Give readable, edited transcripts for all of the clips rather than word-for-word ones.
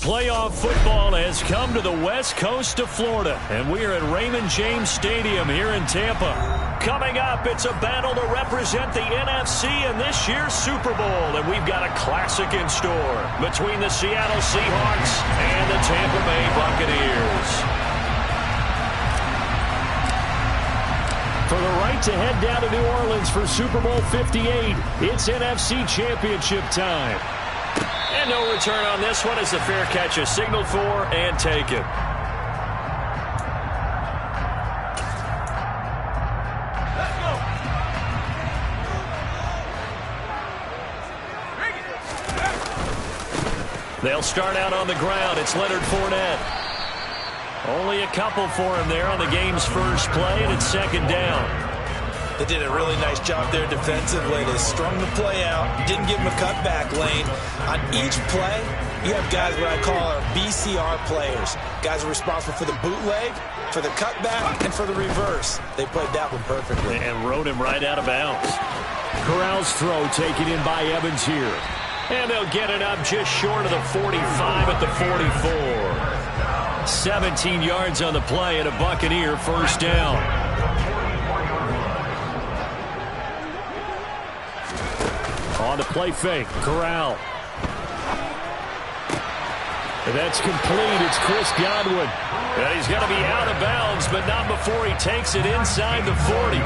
Playoff football has come to the west coast of Florida, and we are at Raymond James Stadium here in Tampa. Coming up, it's a battle to represent the NFC in this year's Super Bowl, and we've got a classic in store between the Seattle Seahawks and the Tampa Bay Buccaneers. For the right to head down to New Orleans for Super Bowl 58, it's NFC Championship time. And no return on this one as the fair catch is signaled for and taken. Let's go. They'll start out on the ground. It's Leonard Fournette. Only a couple for him there on the game's first play, and it's second down. They did a really nice job there defensively. They strung the play out, didn't give him a cutback lane. On each play, you have guys what I call our BCR players. Guys are responsible for the bootleg, for the cutback, and for the reverse. They played that one perfectly. And rode him right out of bounds. Corral's throw taken in by Evans here. And they'll get it up just short of the 45 at the 44. 17 yards on the play and a Buccaneer first down. On the play fake, Corral. And that's complete. It's Chris Godwin. And he's going to be out of bounds, but not before he takes it inside the 40.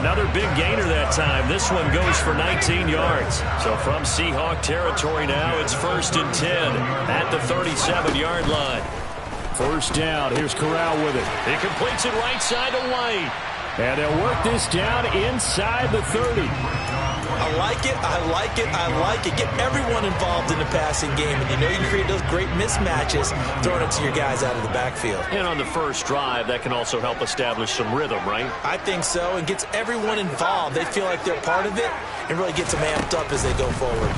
Another big gainer that time. This one goes for 19 yards. So from Seahawk territory now, it's 1st and 10 at the 37-yard line. First down. Here's Corral with it. He completes it right side to White. And they'll work this down inside the 30. I like it, I like it, I like it. Get everyone involved in the passing game. And you know you can create those great mismatches throwing it to your guys out of the backfield. And on the first drive, that can also help establish some rhythm, right? I think so, and gets everyone involved. They feel like they're part of it and really gets them amped up as they go forward.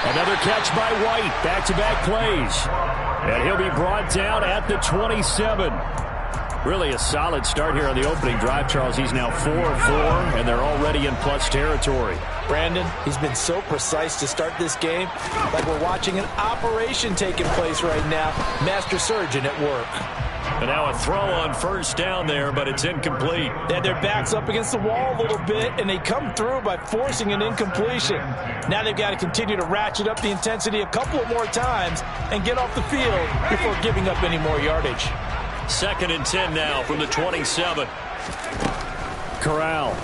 Another catch by White. Back-to-back plays. And he'll be brought down at the 27. Really a solid start here on the opening drive, Charles. He's now 4-4, and they're already in plus territory. Brandon, he's been so precise to start this game, like we're watching an operation taking place right now. Master surgeon at work. And now a throw on first down there, but it's incomplete. They had their backs up against the wall a little bit, and they come through by forcing an incompletion. Now they've got to continue to ratchet up the intensity a couple of more times and get off the field before giving up any more yardage. 2nd and 10 now from the 27. Corral.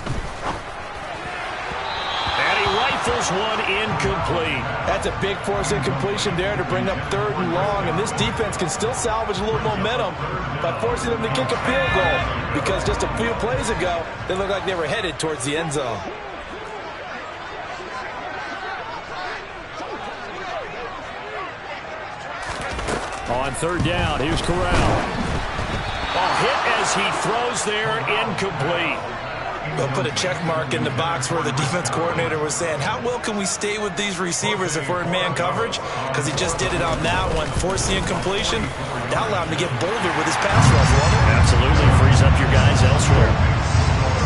And he rifles one incomplete. That's a big force incompletion there to bring up 3rd and long, and this defense can still salvage a little momentum by forcing them to kick a field goal, because just a few plays ago, they looked like they were headed towards the end zone. On 3rd down, here's Corral. Hit as he throws there, incomplete. They'll put a check mark in the box where the defense coordinator was saying, how well can we stay with these receivers if we're in man coverage? Because he just did it on that one, forced the incompletion. That allowed him to get bolder with his pass rush, won't it? Absolutely, frees up your guys elsewhere.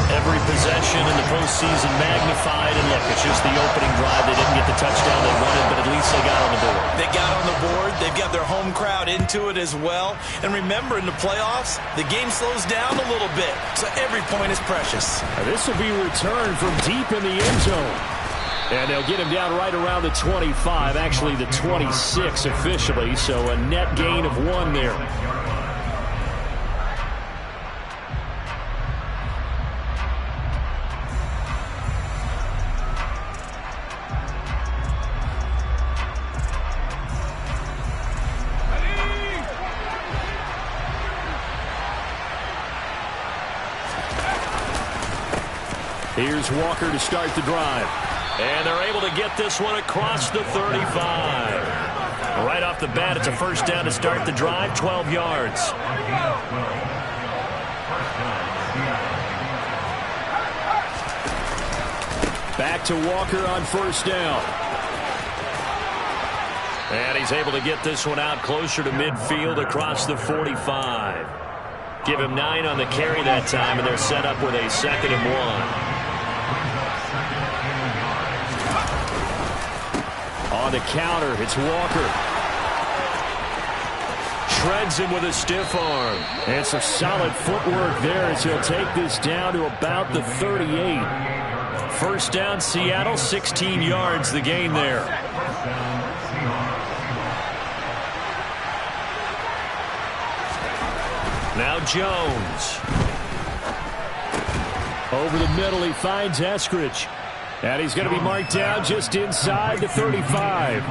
Every possession in the postseason magnified, and look, it's just the opening drive. They didn't get the touchdown they wanted, but at least they got on the board. They got on the board. They've got their home crowd into it as well. And remember, in the playoffs, the game slows down a little bit, so every point is precious. Now, this will be returned from deep in the end zone. And they'll get him down right around the 25, actually the 26 officially, so a net gain of 1 there. Here's Walker to start the drive. And they're able to get this one across the 35. Right off the bat, it's a first down to start the drive, 12 yards. Back to Walker on first down. And he's able to get this one out closer to midfield across the 45. Give him 9 on the carry that time, and they're set up with a 2nd and 1. On the counter, it's Walker. Shreds him with a stiff arm. And some solid footwork there as he'll take this down to about the 38. First down, Seattle, 16 yards the gain there. Now Jones. Over the middle, he finds Eskridge. And he's going to be marked down just inside the 35.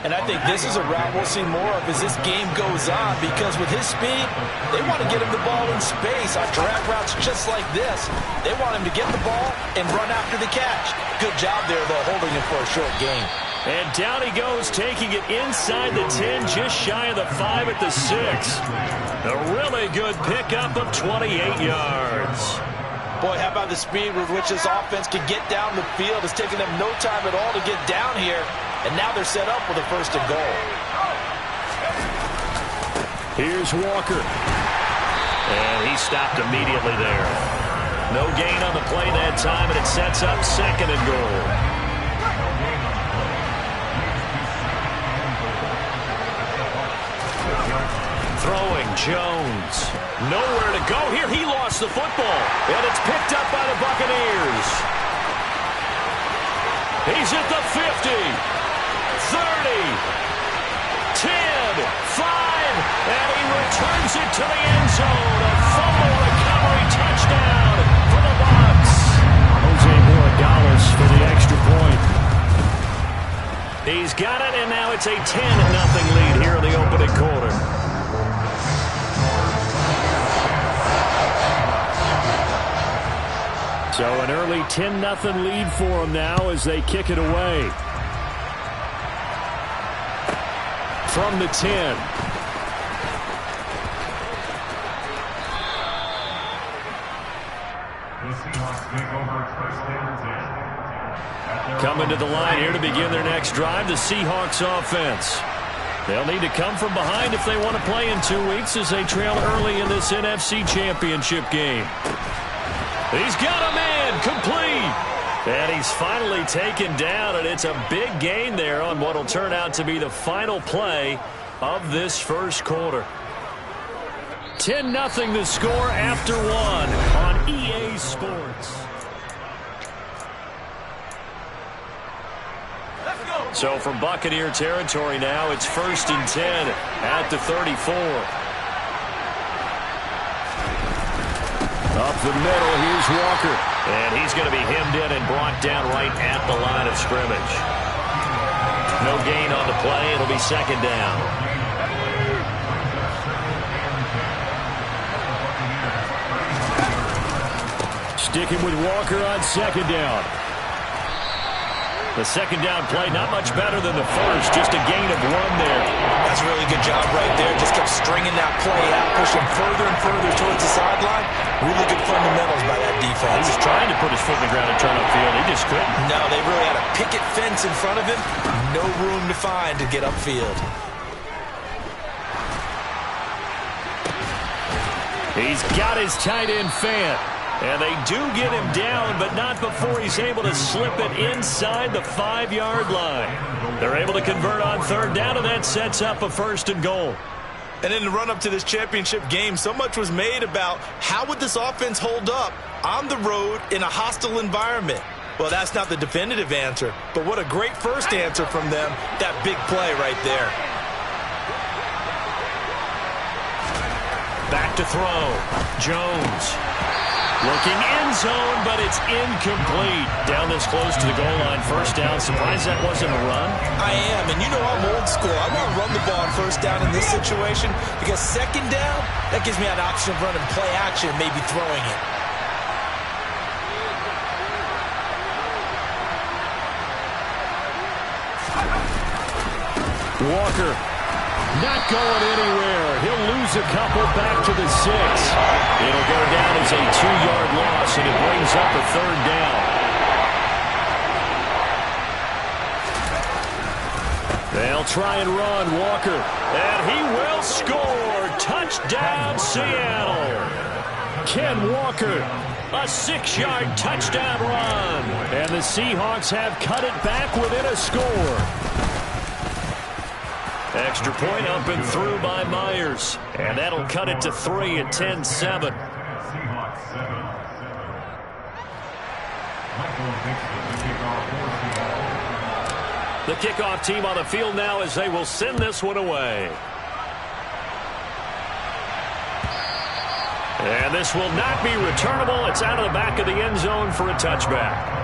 And I think this is a route we'll see more of as this game goes on, because with his speed, they want to get him the ball in space on drag routes just like this. They want him to get the ball and run after the catch. Good job there, though, holding him for a short gain. And down he goes, taking it inside the 10, just shy of the 5 at the 6. A really good pickup of 28 yards. Boy, how about the speed with which this offense can get down the field? It's taking them no time at all to get down here. And now they're set up with a first and goal. Here's Walker. And he stopped immediately there. No gain on the play that time, and it sets up second and goal. Throwing, Jones. Nowhere to go here. He lost the football. And it's picked up by the Buccaneers. He's at the 50. 30, 10, 5, and he returns it to the end zone. A fumble recovery touchdown for the Bucs. Jose Morales for the extra point. He's got it, and now it's a 10-0 lead here in the opening quarter. So an early 10-0 lead for him now as they kick it away. From the 10. Coming to the line here to begin their next drive, the Seahawks offense. They'll need to come from behind if they want to play in 2 weeks as they trail early in this NFC Championship game. He's got a man complete. And he's finally taken down, and it's a big gain there on what will turn out to be the final play of this first quarter. 10-0 the score after 1 on EA Sports. So from Buccaneer territory now, it's 1st and 10 at the 34. Up the middle, here's Walker. And he's going to be hemmed in and brought down right at the line of scrimmage. No gain on the play. It'll be second down. Sticking with Walker on second down. The second down play, not much better than the first. Just a gain of 1 there. That's a really good job right there. Just kept stringing that play out, pushing further and further towards the sideline. Really good fundamentals by that defense. He was trying to put his foot in the ground and turn upfield. He just couldn't. No, they really had a picket fence in front of him. No room to find to get upfield. He's got his tight end Fant. And they do get him down, but not before he's able to slip it inside the 5-yard line. They're able to convert on third down, and that sets up a first and goal. And in the run-up to this championship game, so much was made about how would this offense hold up on the road in a hostile environment. Well, that's not the definitive answer, but what a great first answer from them, that big play right there. Back to throw. Jones. Looking end zone, but it's incomplete. Down this close to the goal line. First down. Surprised that wasn't a run? I am, and you know I'm old school. I want to run the ball on first down in this situation because second down, that gives me an option of running play action, maybe throwing it. Walker not going anywhere. He'll lose a couple back to the 6. It'll go down as a 2-yard loss, and it brings up a third down. They'll try and run Walker, and he will score. Touchdown, Seattle. Ken Walker A 6-yard touchdown run. And the Seahawks have cut it back within a score. Extra point up and through by Myers. And that'll cut it to 3 at 10-7. The kickoff team on the field now as they will send this one away. And this will not be returnable. It's out of the back of the end zone for a touchback.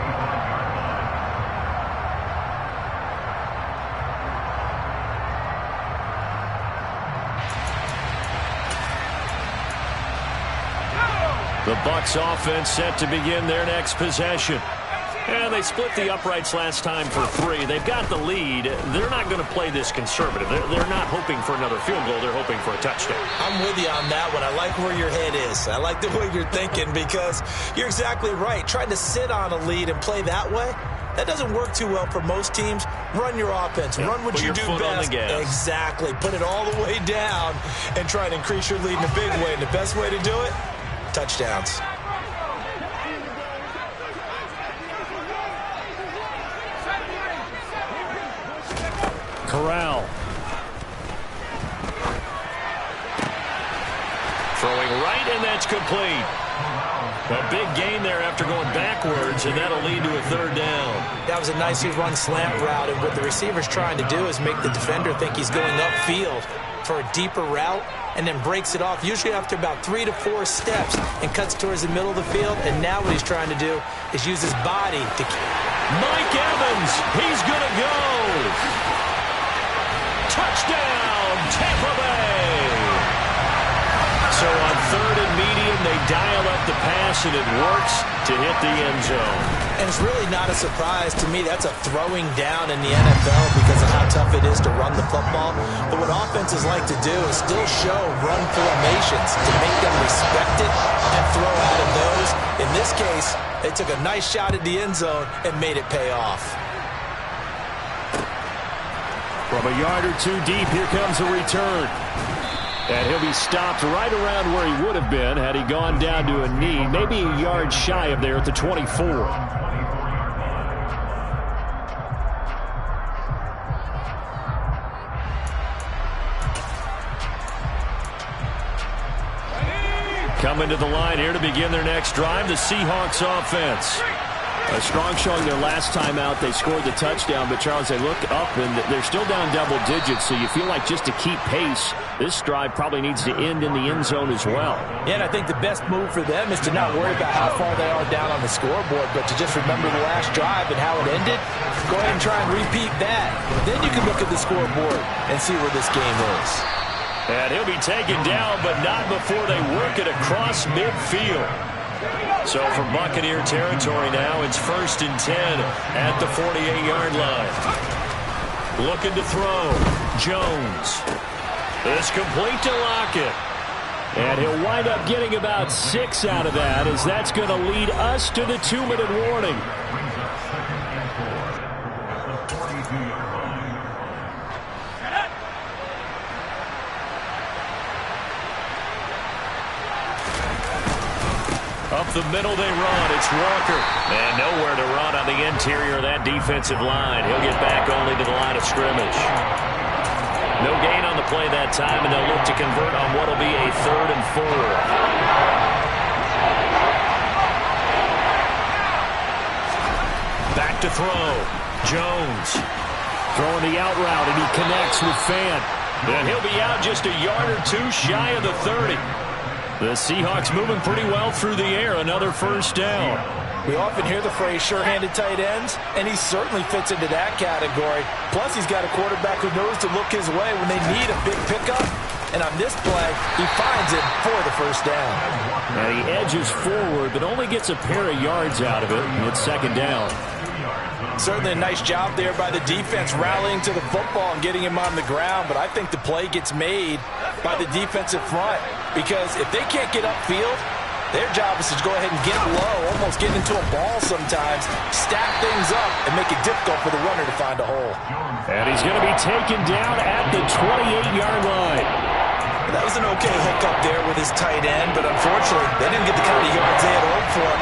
The Bucs offense set to begin their next possession. And they split the uprights last time for 3. They've got the lead. They're not going to play this conservative. They're not hoping for another field goal. They're hoping for a touchdown. I'm with you on that one. I like where your head is. I like the way you're thinking because you're exactly right. Trying to sit on a lead and play that way, that doesn't work too well for most teams. Run your offense. Yeah, run what you do best. Exactly. Put it all the way down and try to increase your lead in a big way. And the best way to do it, touchdowns. Corral. Throwing right, and that's complete. A big gain there after going backwards, and that'll lead to a 3rd down. That was a nicely run slant route, and what the receiver's trying to do is make the defender think he's going upfield for a deeper route, and then breaks it off, usually after about 3 to 4 steps, and cuts towards the middle of the field. And now what he's trying to do is use his body to... Mike Evans, he's going to go. Touchdown, Tampa Bay. So on 3rd and medium, they dial up the pass, and it works to hit the end zone. And it's really not a surprise to me. That's a throwing down in the NFL because of how tough it is to run the football. But what offenses like to do is still show run formations to make them respect it and throw out of those. In this case, they took a nice shot at the end zone and made it pay off. From a yard or 2 deep, here comes a return. And he'll be stopped right around where he would have been had he gone down to a knee, maybe a yard shy of there at the 24. Coming to the line here to begin their next drive, the Seahawks offense. A strong showing their last time out. They scored the touchdown, but Charles, they look up and they're still down double digits, so you feel like just to keep pace, this drive probably needs to end in the end zone as well. Yeah, and I think the best move for them is to not worry about how far they are down on the scoreboard, but to just remember the last drive and how it ended. Go ahead and try and repeat that. Then you can look at the scoreboard and see where this game is. And he'll be taken down, but not before they work it across midfield. So from Buccaneer territory now, it's 1st and 10 at the 48-yard line. Looking to throw. Jones. It's complete to Lockett. And he'll wind up getting about 6 out of that, as that's going to lead us to the 2-minute warning. Up the middle they run. It's Walker. And nowhere to run on the interior of that defensive line. He'll get back only to the line of scrimmage. No gain on the play that time, and they'll look to convert on what will be a 3rd and 4. Back to throw. Jones throwing the out route, and he connects with Fan. And he'll be out just a yard or 2 shy of the 30. The Seahawks moving pretty well through the air. Another 1st down. We often hear the phrase sure-handed tight ends, and he certainly fits into that category. Plus, he's got a quarterback who knows to look his way when they need a big pickup. And on this play, he finds it for the 1st down. And he edges forward, but only gets a pair of yards out of it, and it's 2nd down. Certainly a nice job there by the defense rallying to the football and getting him on the ground, but I think the play gets made by the defensive front because if they can't get upfield, their job is to go ahead and get low, almost get into a ball sometimes, stack things up, and make it difficult for the runner to find a hole. And he's going to be taken down at the 28-yard line. That was an okay hookup there with his tight end, but unfortunately, they didn't get the kind of yards they had hoped for on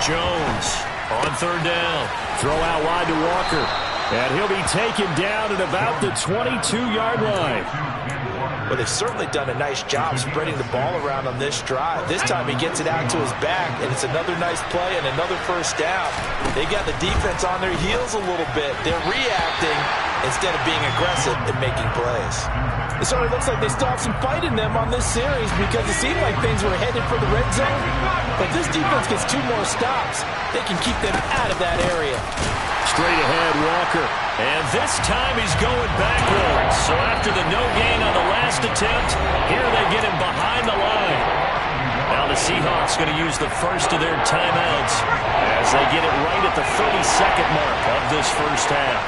Jones on third down. Throw out wide to Walker. And he'll be taken down at about the 22-yard line. Well, they've certainly done a nice job spreading the ball around on this drive. This time he gets it out to his back, and it's another nice play and another first down. They got the defense on their heels a little bit. They're reacting instead of being aggressive and making plays. It certainly looks like they still have some fight in them on this series because it seemed like things were headed for the red zone. But this defense gets 2 more stops. They can keep them out of that area. Straight ahead, Walker. And this time he's going backwards. So after the no gain on the last attempt, here they get him behind the line. Now the Seahawks going to use the first of their timeouts as they get it right at the 32nd mark of this first half.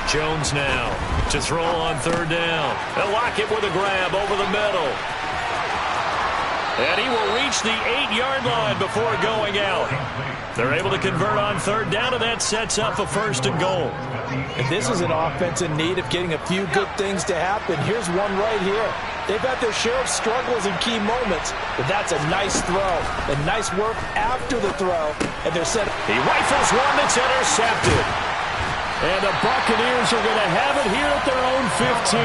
Jones now to throw on third down. They'll lock it with a grab over the middle. And he will reach the 8-yard line before going out. They're able to convert on third down, and that sets up a first and goal. And this is an offense in need of getting a few good things to happen. Here's one right here. They've had their share of struggles in key moments, but that's a nice throw. And nice work after the throw. And they're set. He rifles one that's intercepted. And the Buccaneers are going to have it here at their own 15.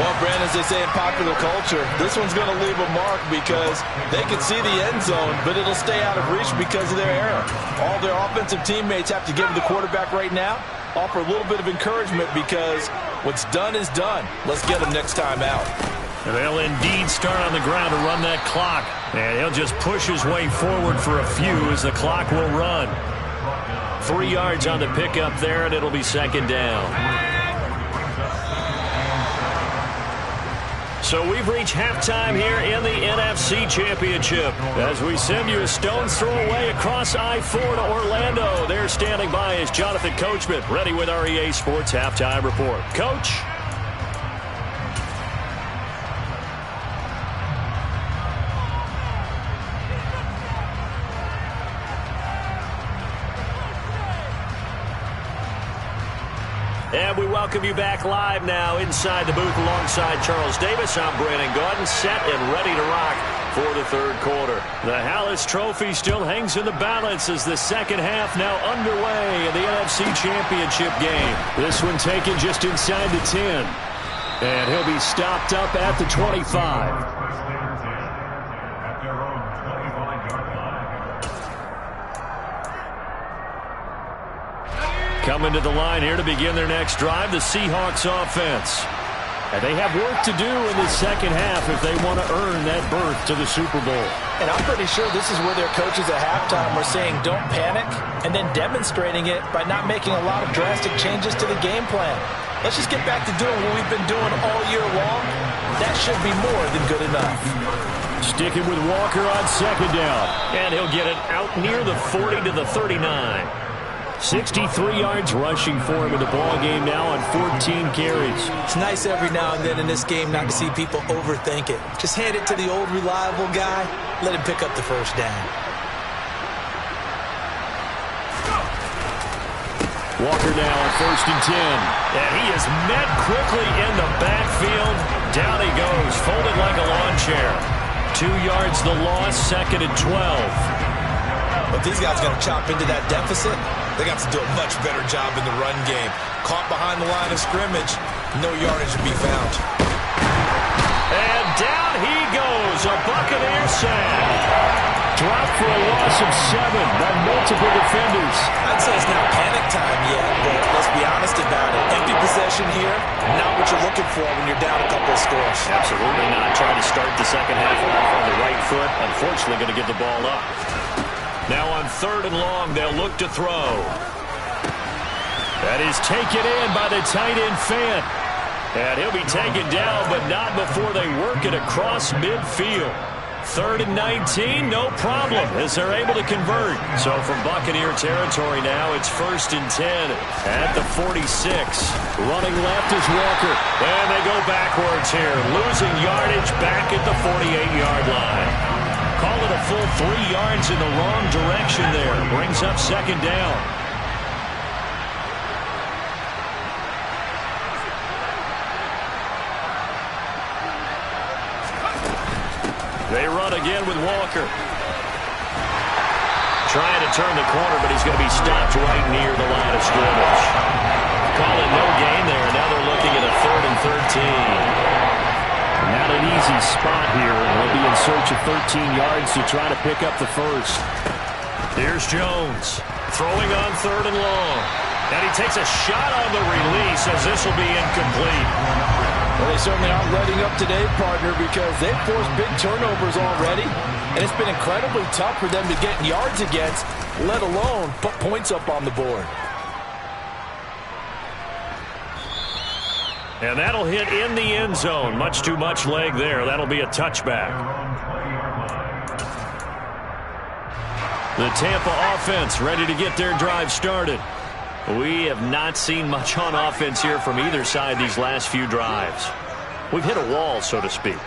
Well, Brandon, as they say in popular culture, this one's going to leave a mark because they can see the end zone, but it'll stay out of reach because of their error. All their offensive teammates have to give the quarterback right now, offer a little bit of encouragement because what's done is done. Let's get them next time out. And they'll indeed start on the ground to run that clock. And he'll just push his way forward for a few as the clock will run. 3 yards on the pickup there, and it'll be second down. So we've reached halftime here in the NFC Championship as we send you a stone's throw away across I-4 to Orlando. There standing by is Jonathan Coachman, ready with our EA Sports Halftime Report. Coach? And we welcome you back live now inside the booth alongside Charles Davis. I'm Brandon Gaudin, set and ready to rock for the third quarter. The Hallis Trophy still hangs in the balance as the second half now underway in the NFC Championship game. This one taken just inside the 10. And he'll be stopped up at the 25. Coming to the line here to begin their next drive, the Seahawks offense. And they have work to do in the second half if they want to earn that berth to the Super Bowl. And I'm pretty sure this is where their coaches at halftime were saying don't panic, and then demonstrating it by not making a lot of drastic changes to the game plan. Let's just get back to doing what we've been doing all year long. That should be more than good enough. Sticking with Walker on second down. And he'll get it out near the 40 to the 39. 63 yards rushing for him in the ball game now on 14 carries. It's nice every now and then in this game not to see people overthink it. Just hand it to the old reliable guy. Let him pick up the first down. Walker now on first and 10. And he is met quickly in the backfield. Down he goes, folded like a lawn chair. 2 yards the loss, second and 12. But these guys got to chop into that deficit. They got to do a much better job in the run game. Caught behind the line of scrimmage, no yardage to be found. And down he goes, a Buccaneer sack. Dropped for a loss of 7 by multiple defenders. I'd say it's not panic time yet, but let's be honest about it. Empty possession here, not what you're looking for when you're down a couple of scores. Absolutely not. Trying to start the second half off on the right foot. Unfortunately, going to give the ball up. Now on third and long, they'll look to throw. That is taken in by the tight end Fant. And he'll be taken down, but not before they work it across midfield. Third and 19, no problem, as they're able to convert. So from Buccaneer territory now, it's first and 10 at the 46. Running left is Walker. And they go backwards here, losing yardage back at the 48-yard line. Call it a full 3 yards in the wrong direction there. Brings up second down. They run again with Walker. Trying to turn the corner, but he's going to be stopped right near the line of scrimmage. Call it no gain there, and now they're looking at a 3rd and 13. Not an easy spot here. They'll be in search of 13 yards to try to pick up the first. Here's Jones, throwing on 3rd and long. And he takes a shot on the release as this will be incomplete. Well, they certainly aren't letting up today, partner, because they've forced big turnovers already. And it's been incredibly tough for them to get yards against, let alone put points up on the board. And that'll hit in the end zone. Much too much leg there. That'll be a touchback. The Tampa offense ready to get their drive started. We have not seen much on offense here from either side these last few drives. We've hit a wall, so to speak.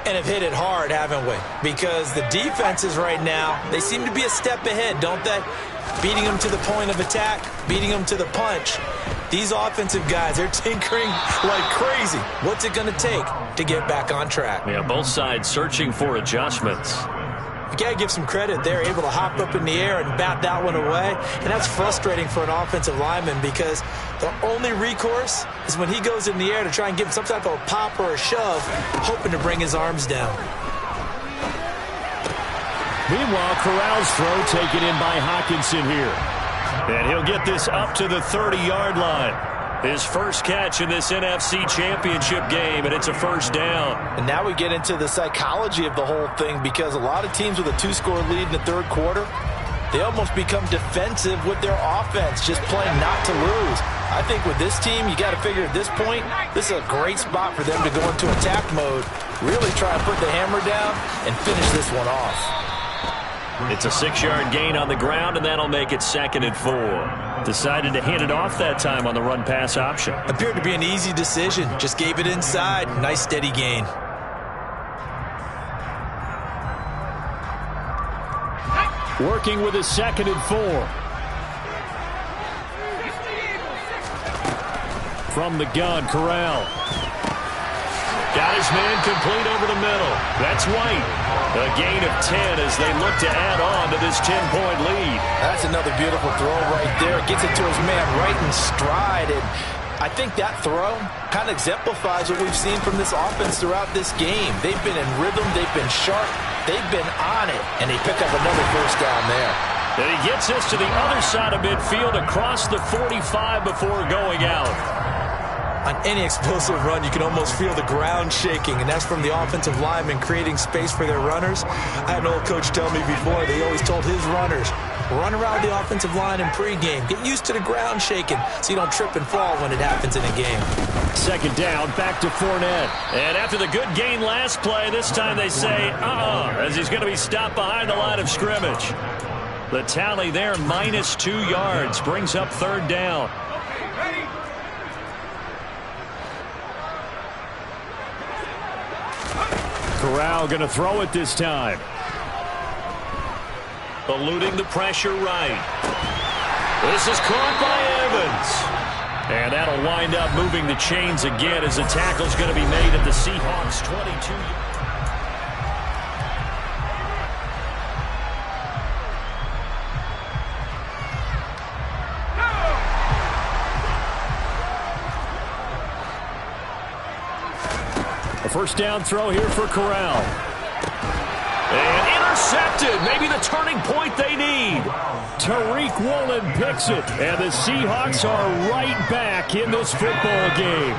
And have hit it hard, haven't we? Because the defenses right now, they seem to be a step ahead, don't they? Beating them to the point of attack, beating them to the punch. These offensive guys, they're tinkering like crazy. What's it going to take to get back on track? Yeah, both sides searching for adjustments. You got to give some credit. They're able to hop up in the air and bat that one away. And that's frustrating for an offensive lineman because the only recourse is when he goes in the air to try and give some type of a pop or a shove, hoping to bring his arms down. Meanwhile, Corral's throw taken in by Hockenson here. And he'll get this up to the 30-yard line. His first catch in this NFC Championship game, and it's a first down. And now we get into the psychology of the whole thing because a lot of teams with a 2-score lead in the third quarter, they almost become defensive with their offense, just playing not to lose. I think with this team, you got to figure at this point, this is a great spot for them to go into attack mode, really try and put the hammer down and finish this one off. It's a 6-yard gain on the ground, and that'll make it 2nd and 4. Decided to hand it off that time on the run-pass option. Appeared to be an easy decision. Just gave it inside. Nice, steady gain. Working with a 2nd and 4. From the gun, Corral. Got his man complete over the middle. That's White. A gain of 10 as they look to add on to this 10-point lead. That's another beautiful throw right there. Gets it to his man right in stride. And I think that throw kind of exemplifies what we've seen from this offense throughout this game. They've been in rhythm. They've been sharp. They've been on it. And they pick up another first down there. And he gets this to the other side of midfield across the 45 before going out. On any explosive run, you can almost feel the ground shaking, and that's from the offensive linemen creating space for their runners. I had an old coach tell me before, they always told his runners, run around the offensive line in pregame. Get used to the ground shaking so you don't trip and fall when it happens in a game. 2nd down, back to Fournette. And after the good gain last play, this time they say, as he's going to be stopped behind the line of scrimmage. The tally there, -2 yards, brings up 3rd down. Corral going to throw it this time. Eluding the pressure right. This is caught by Evans. And that'll wind up moving the chains again as the tackle's going to be made at the Seahawks' 22. A first down throw here for Corral. And intercepted. Maybe the turning point they need. Tariq Woolen picks it. And the Seahawks are right back in this football game.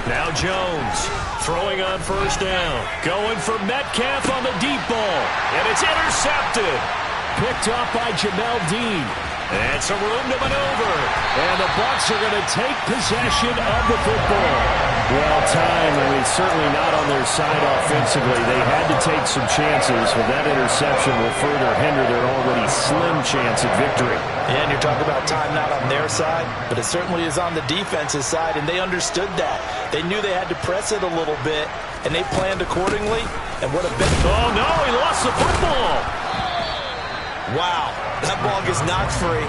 Now Jones throwing on first down. Going for Metcalf on the deep ball. And it's intercepted. Picked off by Jamel Dean. And some room to maneuver. And the Bucs are going to take possession of the football. Well, time, certainly not on their side offensively. They had to take some chances, but that interception will further hinder their already slim chance at victory. Yeah, and you're talking about time not on their side, but it certainly is on the defense's side, and they understood that. They knew they had to press it a little bit, and they planned accordingly. And what a bit. Oh, no, he lost the football. Wow, that ball gets knocked free,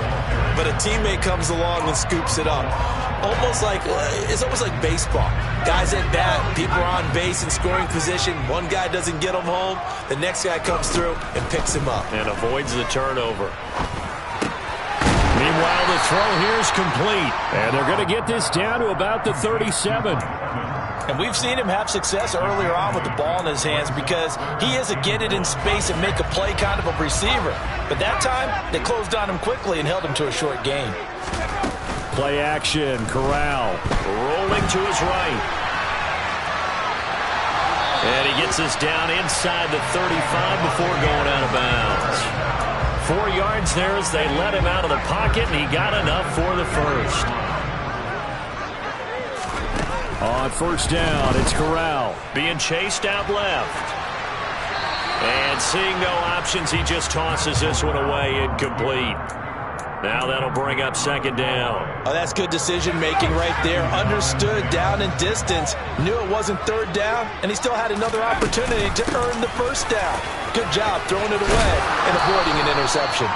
but a teammate comes along and scoops it up. It's almost like baseball. Guys at bat, people are on base in scoring position. One guy doesn't get them home. The next guy comes through and picks him up. And avoids the turnover. Meanwhile, the throw here is complete. And they're going to get this down to about the 37. And we've seen him have success earlier on with the ball in his hands because he is a get it in space and make a play kind of a receiver. But that time, they closed on him quickly and held him to a short gain. Play action, Corral rolling to his right. And he gets us down inside the 35 before going out of bounds. 4 yards there as they let him out of the pocket, and he got enough for the first. On first down, it's Corral being chased out left. And seeing no options, he just tosses this one away, incomplete. Now that'll bring up second down. Oh, that's good decision-making right there. Understood down and distance. Knew it wasn't third down, and he still had another opportunity to earn the first down. Good job throwing it away and avoiding an interception.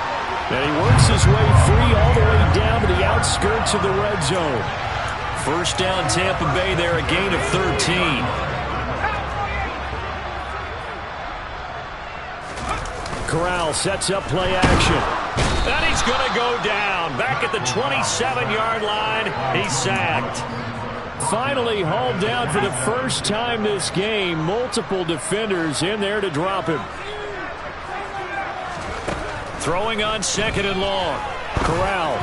And he works his way free all the way down to the outskirts of the red zone. First down, Tampa Bay there, a gain of 13. Corral sets up play action. And he's going to go down. Back at the 27-yard line, he's sacked. Finally hauled down for the first time this game. Multiple defenders in there to drop him. Throwing on second and long. Corral.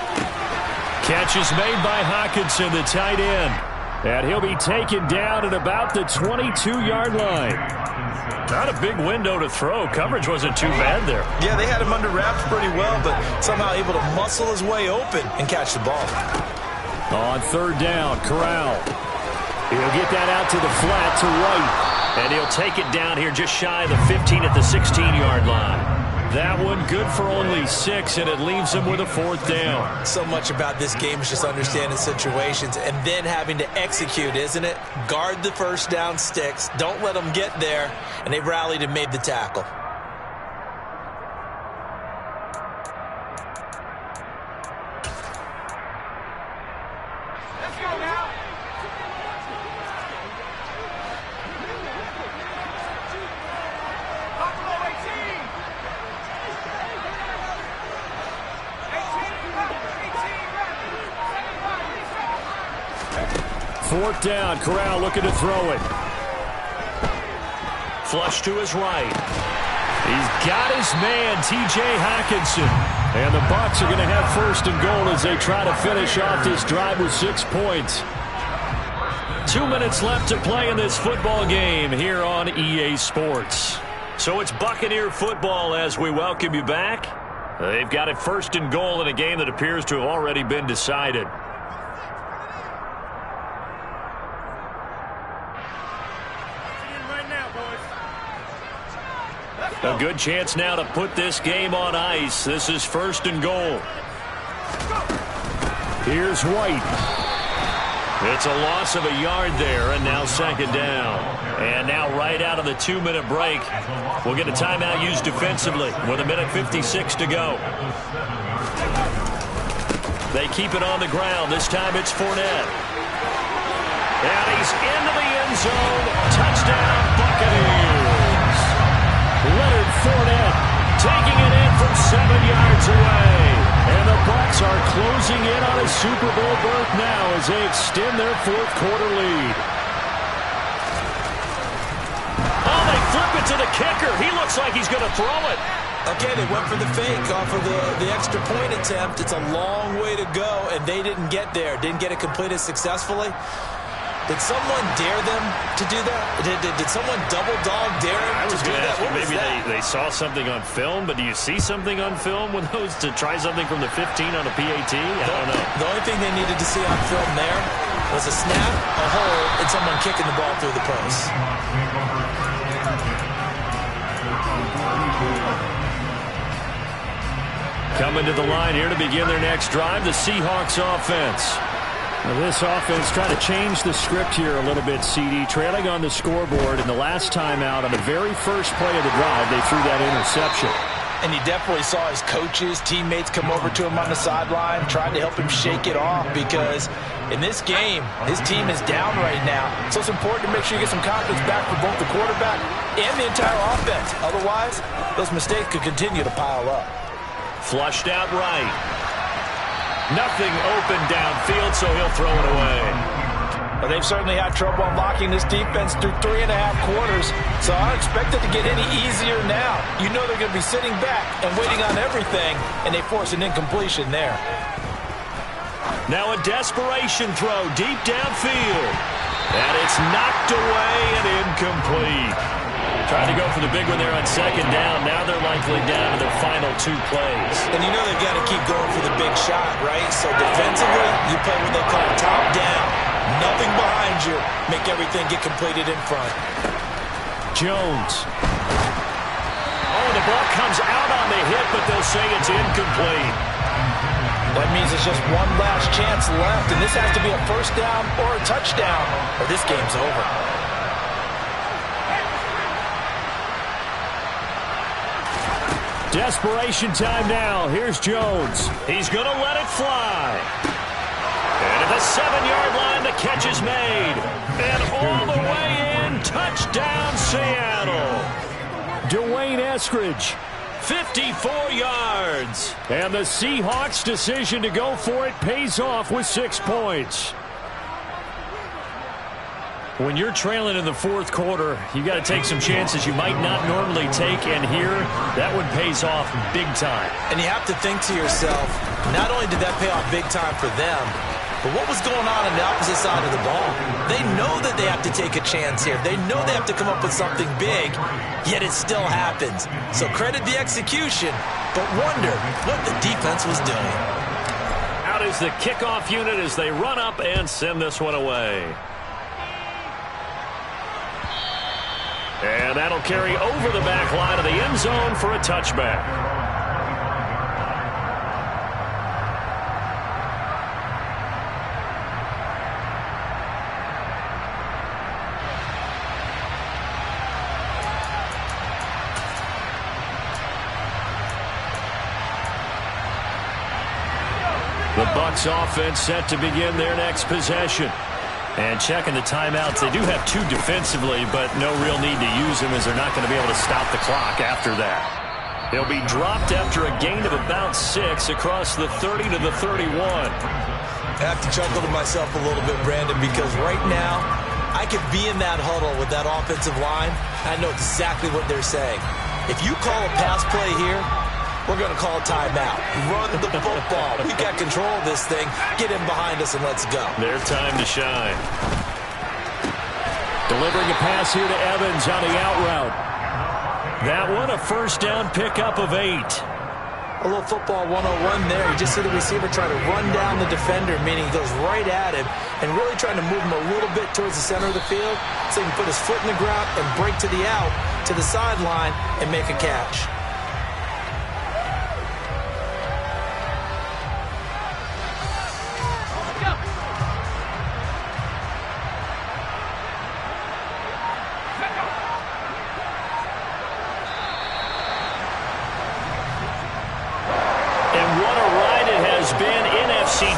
Catch is made by Hockenson, the tight end. And he'll be taken down at about the 22-yard line. Not a big window to throw. Coverage wasn't too bad there. Yeah, they had him under wraps pretty well, but somehow able to muscle his way open and catch the ball. On third down, Corral. He'll get that out to the flat to White. And he'll take it down here just shy of the 15 at the 16-yard line. That one good for only 6, and it leaves him with a fourth down. So much about this game is just understanding situations and then having to execute, isn't it? Guard the first down sticks. Don't let them get there. And they rallied and made the tackle. Let's go now. Fourth down, Corral looking to throw it. Flush to his right. He's got his man, T.J. Hockenson. And the Bucs are going to have first and goal as they try to finish off this drive with 6 points. 2 minutes left to play in this football game here on EA Sports. So it's Buccaneer football as we welcome you back. They've got it first and goal in a game that appears to have already been decided. A good chance now to put this game on ice. This is first and goal. Here's White. It's a loss of a yard there, and now second down. And now right out of the 2-minute break, we'll get a timeout used defensively with 1:56 to go. They keep it on the ground. This time it's Fournette. And he's into the end zone. Touchdown, Buccaneers. Leonard Fournette taking it in from 7 yards away. And the Bucs are closing in on a Super Bowl berth now as they extend their fourth-quarter lead. Oh, they flip it to the kicker. He looks like he's going to throw it. Okay, they went for the fake off of the extra point attempt. It's a long way to go, and they didn't get there. Didn't get it completed successfully. Did someone dare them to do that? Did someone double-dog dare them to do that? What maybe they saw something on film, but do you see something on film with those to try something from the 15 on a PAT? I don't know. The only thing they needed to see on film there was a snap, a hold, and someone kicking the ball through the post. Coming to the line here to begin their next drive, the Seahawks offense. Now this offense trying to change the script here a little bit, CD. Trailing on the scoreboard, and the last time out on the very first play of the drive, they threw that interception. And you definitely saw his coaches, teammates come over to him on the sideline, trying to help him shake it off because In this game, his team is down right now, so it's important to make sure you get some confidence back for both the quarterback and the entire offense. Otherwise, those mistakes could continue to pile up. Flushed out right. Nothing open downfield, so he'll throw it away. Well, they've certainly had trouble unlocking this defense through 3.5 quarters, so I don't expect it to get any easier now. You know they're going to be sitting back and waiting on everything, and they force an incompletion there. Now a desperation throw deep downfield. And it's knocked away and incomplete. Trying to go for the big one there on second down. Now they're likely down to their final 2 plays. And you know they've got to keep going for the big shot, right? So defensively, you play what they call top down. Nothing behind you. Make everything get completed in front. Jones. Oh, the ball comes out on the hit, but they'll say it's incomplete. That means it's just one last chance left, and this has to be a first down or a touchdown, or this game's over. Desperation time now. Here's Jones. He's going to let it fly. And at the 7-yard line, the catch is made. And all the way in, touchdown Seattle. Dwayne Eskridge. 54 yards. And the Seahawks' decision to go for it pays off with 6 points. When you're trailing in the fourth quarter, you got to take some chances you might not normally take, and here, that one pays off big time. And you have to think to yourself, not only did that pay off big time for them, but what was going on the opposite side of the ball? They know that they have to take a chance here. They know they have to come up with something big, yet it still happens. So credit the execution, but wonder what the defense was doing. Out is the kickoff unit as they run up and send this one away. And that'll carry over the back line of the end zone for a touchback. The Bucs offense set to begin their next possession. And checking the timeouts, they do have 2 defensively, but no real need to use them as they're not going to be able to stop the clock after that. They'll be dropped after a gain of about 6 across the 30 to the 31. I have to chuckle to myself a little bit, Brandon, because right now, I could be in that huddle with that offensive line. I know exactly what they're saying. If you call a pass play here, we're going to call a timeout. Run the football. We've got control of this thing. Get in behind us and let's go. Their time to shine. Delivering a pass here to Evans on the out route. That one a first down pickup of 8. A little football 101 there. You just see the receiver try to run down the defender, meaning he goes right at him and really trying to move him a little bit towards the center of the field so he can put his foot in the ground and break to the out, to the sideline, and make a catch.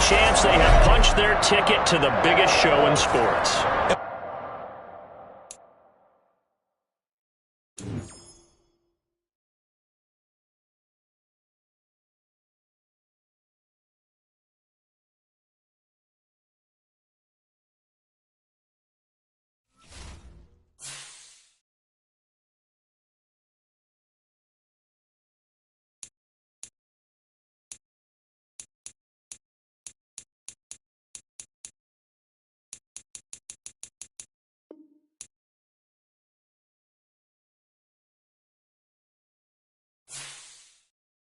Champs, they have punched their ticket to the biggest show in sports.